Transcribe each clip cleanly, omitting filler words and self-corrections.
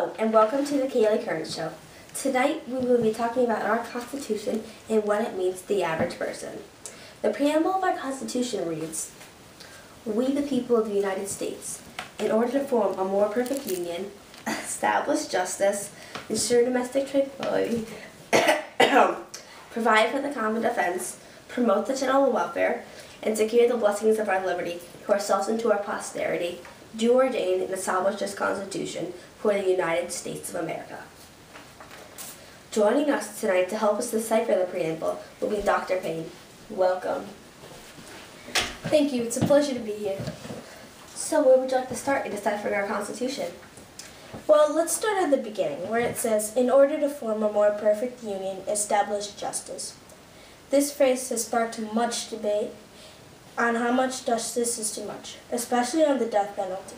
Hello, and welcome to the Kaylee Current Show. Tonight, we will be talking about our Constitution and what it means to the average person. The preamble of our Constitution reads, "We, the people of the United States, in order to form a more perfect union, establish justice, ensure domestic tranquility, provide for the common defense, promote the general welfare, and secure the blessings of our liberty to ourselves and to our posterity, do ordain and establish this Constitution for the United States of America." Joining us tonight to help us decipher the preamble will be Dr. Payne. Welcome. Thank you. It's a pleasure to be here. So where would you like to start in deciphering our Constitution? Well, let's start at the beginning, where it says, "In order to form a more perfect union, establish justice." This phrase has sparked much debate on how much justice is too much, especially on the death penalty.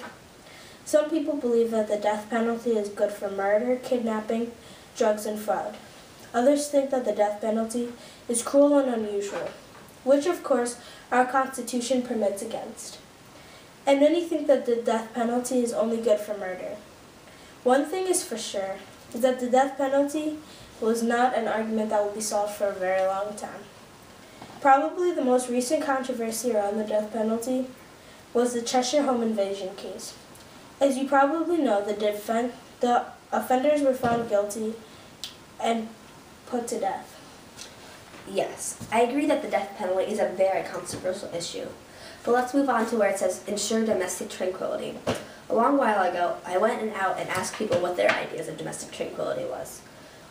Some people believe that the death penalty is good for murder, kidnapping, drugs, and fraud. Others think that the death penalty is cruel and unusual, which of course our Constitution permits against. And many think that the death penalty is only good for murder. One thing is for sure, is that the death penalty was not an argument that will be solved for a very long time. Probably the most recent controversy around the death penalty was the Cheshire home invasion case. As you probably know, the offenders were found guilty and put to death. Yes, I agree that the death penalty is a very controversial issue. But let's move on to where it says ensure domestic tranquility. A long while ago, I went out and asked people what their ideas of domestic tranquility was.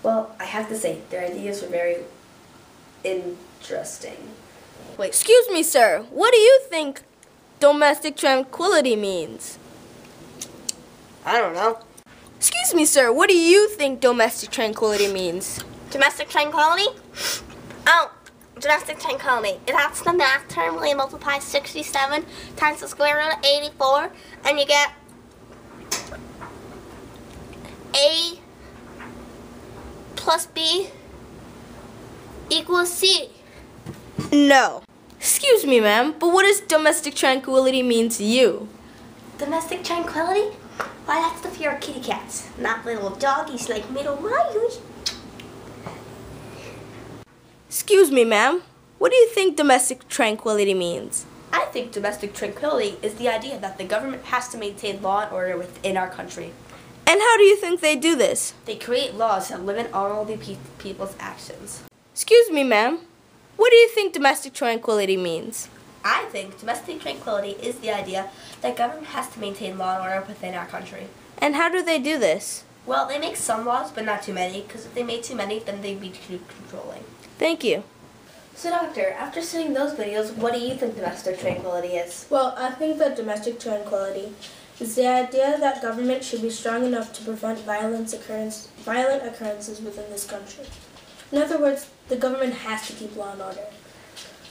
Well, I have to say, their ideas were very interesting. Wait, excuse me, sir. What do you think domestic tranquility means? I don't know. Excuse me, sir. What do you think domestic tranquility means? Domestic tranquility? Oh, domestic tranquility. That's the math term where you multiply 67 times the square root of 84, and you get A plus B equals C. No. Excuse me, ma'am, but what does domestic tranquility mean to you? Domestic tranquility? Why, that's the fear of kitty cats, not little doggies like middle Mayus. Excuse me, ma'am, what do you think domestic tranquility means? I think domestic tranquility is the idea that the government has to maintain law and order within our country. And how do you think they do this? They create laws that limit unruly people's actions. Excuse me, ma'am, what do you think domestic tranquility means? I think domestic tranquility is the idea that government has to maintain law and order within our country. And how do they do this? Well, they make some laws, but not too many, because if they made too many, then they'd be too controlling. Thank you. So, Doctor, after seeing those videos, what do you think domestic tranquility is? Well, I think that domestic tranquility is the idea that government should be strong enough to prevent violent occurrences within this country. In other words, the government has to keep law and order.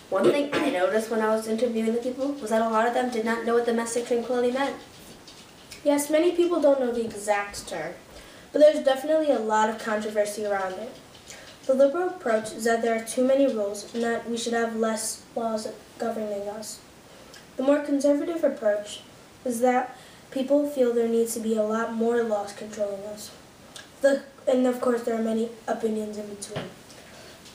One thing I noticed when I was interviewing the people was that a lot of them did not know what domestic tranquility meant. Yes, many people don't know the exact term, but there's definitely a lot of controversy around it. The liberal approach is that there are too many rules and that we should have less laws governing us. The more conservative approach is that people feel there needs to be a lot more laws controlling us. And of course, there are many opinions in between.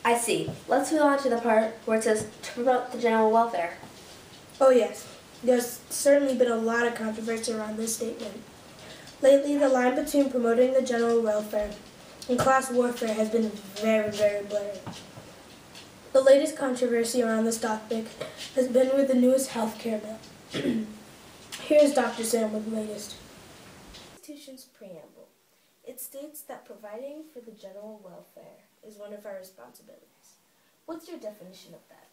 I see. Let's move on to the part where it says to promote the general welfare. Oh yes, there's certainly been a lot of controversy around this statement. Lately, the line between promoting the general welfare and class warfare has been very, very blurry. The latest controversy around this topic has been with the newest health care bill. Here's Dr. Sam with the latest. The Constitution's preamble. It states that providing for the general welfare is one of our responsibilities. What's your definition of that?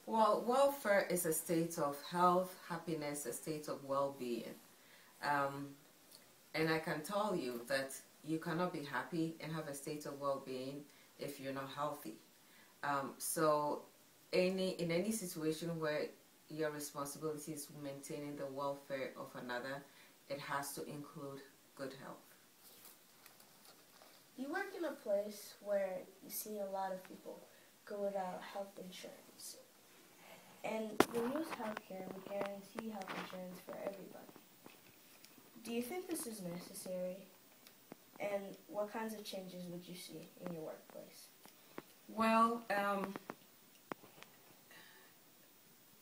Well, welfare is a state of health, happiness, a state of well-being. And I can tell you that you cannot be happy and have a state of well-being if you're not healthy. So in any situation where your responsibility is maintaining the welfare of another, it has to include good health. You work in a place where you see a lot of people go without health insurance. And the newest healthcare would guarantee health insurance for everybody. Do you think this is necessary? And what kinds of changes would you see in your workplace? Well,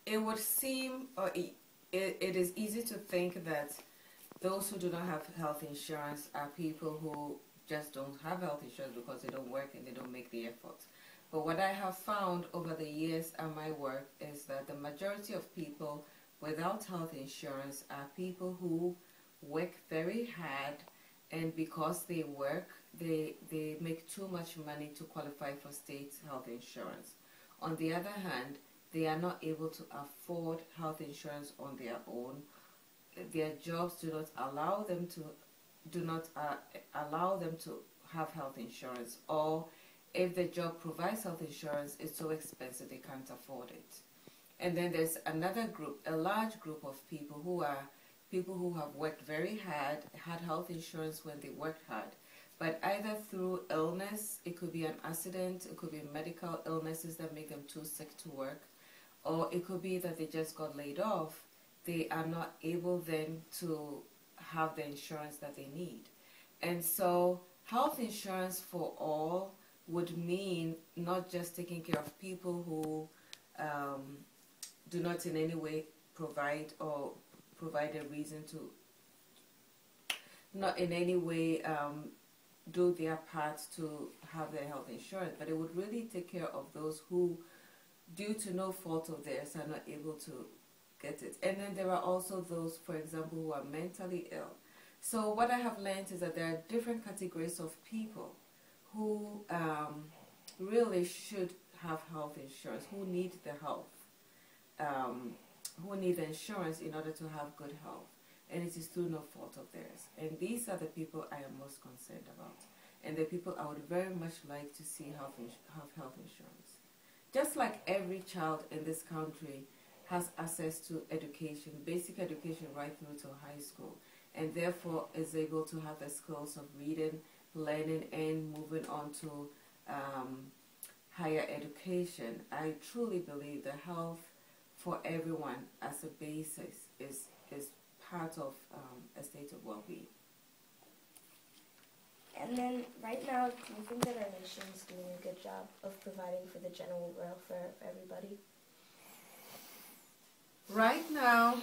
it would seem, or it is easy to think that those who do not have health insurance are people who just don't have health insurance because they don't work and they don't make the effort. But what I have found over the years at my work is that the majority of people without health insurance are people who work very hard, and because they work, they make too much money to qualify for state health insurance. On the other hand, they are not able to afford health insurance on their own. Their jobs do not allow them to have health insurance, or if the job provides health insurance, it's so expensive they can't afford it. And then there's another group, a large group of people who have worked very hard, had health insurance when they worked hard, but either through illness, it could be an accident, it could be medical illnesses that make them too sick to work, or it could be that they just got laid off. They are not able then to have the insurance that they need. And so health insurance for all would mean not just taking care of people who do not in any way provide a reason to, not in any way do their part to have their health insurance, but it would really take care of those who, due to no fault of theirs, are not able to get it. And then there are also those, for example, who are mentally ill. So what I have learned is that there are different categories of people who really should have health insurance, who need the health, who need the insurance in order to have good health, and it is through no fault of theirs. And these are the people I am most concerned about, and the people I would very much like to see have health insurance. Just like every child in this country has access to education, basic education right through to high school, and therefore is able to have the skills of reading, learning, and moving on to higher education. I truly believe that health for everyone as a basis is part of a state of well-being. And then right now, do you think that our nation is doing a good job of providing for the general welfare of everybody? Right now,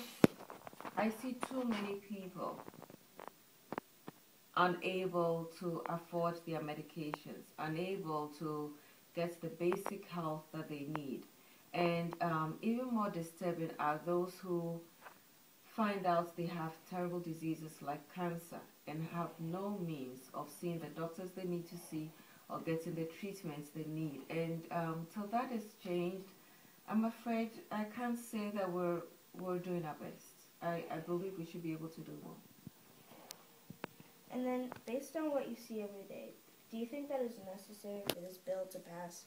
I see too many people unable to afford their medications, unable to get the basic health that they need. And even more disturbing are those who find out they have terrible diseases like cancer and have no means of seeing the doctors they need to see or getting the treatments they need. And till that is changed, I'm afraid I can't say that we're doing our best. I believe we should be able to do more. And then, based on what you see every day, do you think that it's necessary for this bill to pass,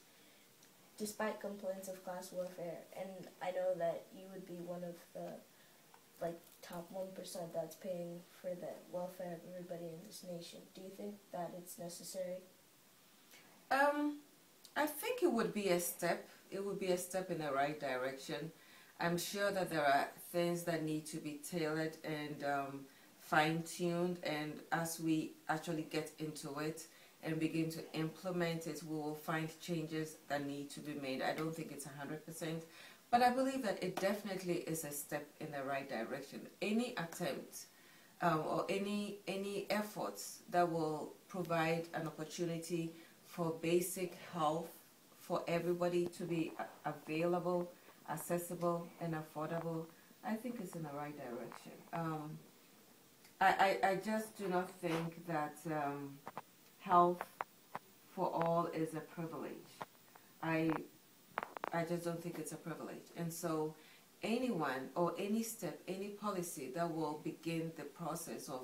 despite complaints of class warfare? And I know that you would be one of the top 1% that's paying for the welfare of everybody in this nation. Do you think that it's necessary? I think it would be a step. It would be a step in the right direction. I'm sure that there are things that need to be tailored and fine-tuned, and as we actually get into it and begin to implement it, we will find changes that need to be made. I don't think it's 100%, but I believe that it definitely is a step in the right direction. Any attempt or any efforts that will provide an opportunity for basic health for everybody to be available, accessible, and affordable, I think it's in the right direction. I just do not think that health for all is a privilege. I just don't think it's a privilege. And so anyone or any step, any policy that will begin the process of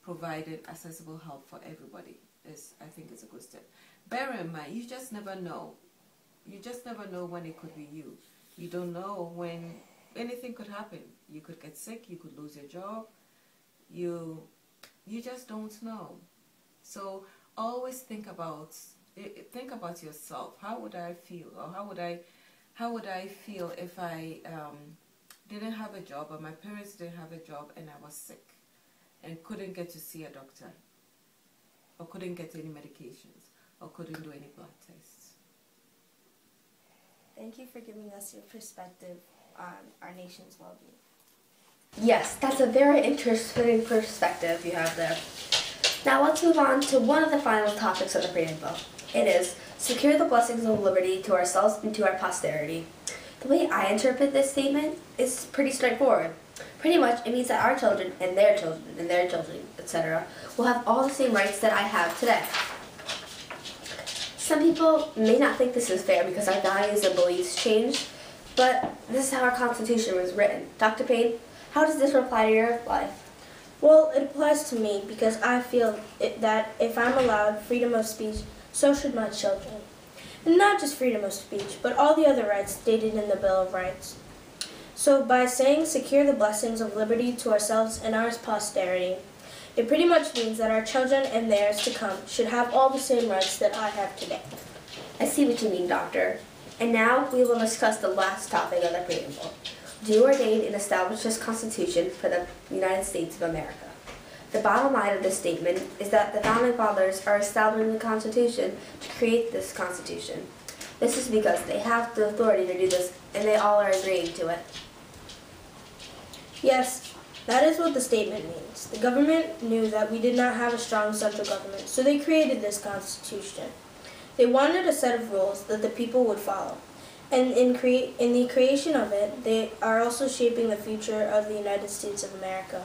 providing accessible health for everybody I think it's a good step. Bear in mind, you just never know. You just never know when it could be you. You don't know when anything could happen. You could get sick, you could lose your job. You just don't know. So always think about yourself. How would I feel, or how would I feel if I didn't have a job, or my parents didn't have a job, and I was sick and couldn't get to see a doctor? or couldn't get any medications, or couldn't do any blood tests. Thank you for giving us your perspective on our nation's well-being. Yes, that's a very interesting perspective you have there. Now let's move on to one of the final topics of the preamble. It is, secure the blessings of liberty to ourselves and to our posterity. The way I interpret this statement is pretty straightforward. Pretty much, it means that our children and their children, etc., will have all the same rights that I have today. Some people may not think this is fair because our values and beliefs change, but this is how our Constitution was written. Dr. Payne, how does this apply to your life? Well, it applies to me because I feel that if I'm allowed freedom of speech, so should my children. And not just freedom of speech, but all the other rights stated in the Bill of Rights. So by saying secure the blessings of liberty to ourselves and our posterity, it pretty much means that our children and theirs to come should have all the same rights that I have today. I see what you mean, Doctor. And now we will discuss the last topic of the preamble. Do ordain and establish this Constitution for the United States of America. The bottom line of this statement is that the Founding Fathers are establishing the Constitution to create this Constitution. This is because they have the authority to do this, and they all are agreeing to it. Yes, that is what the statement means. The government knew that we did not have a strong central government, so they created this Constitution. They wanted a set of rules that the people would follow. And in the creation of it, they are also shaping the future of the United States of America.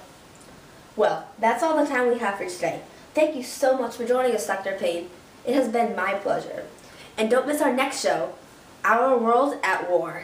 Well, that's all the time we have for today. Thank you so much for joining us, Dr. Payne. It has been my pleasure. And don't miss our next show, Our World at War.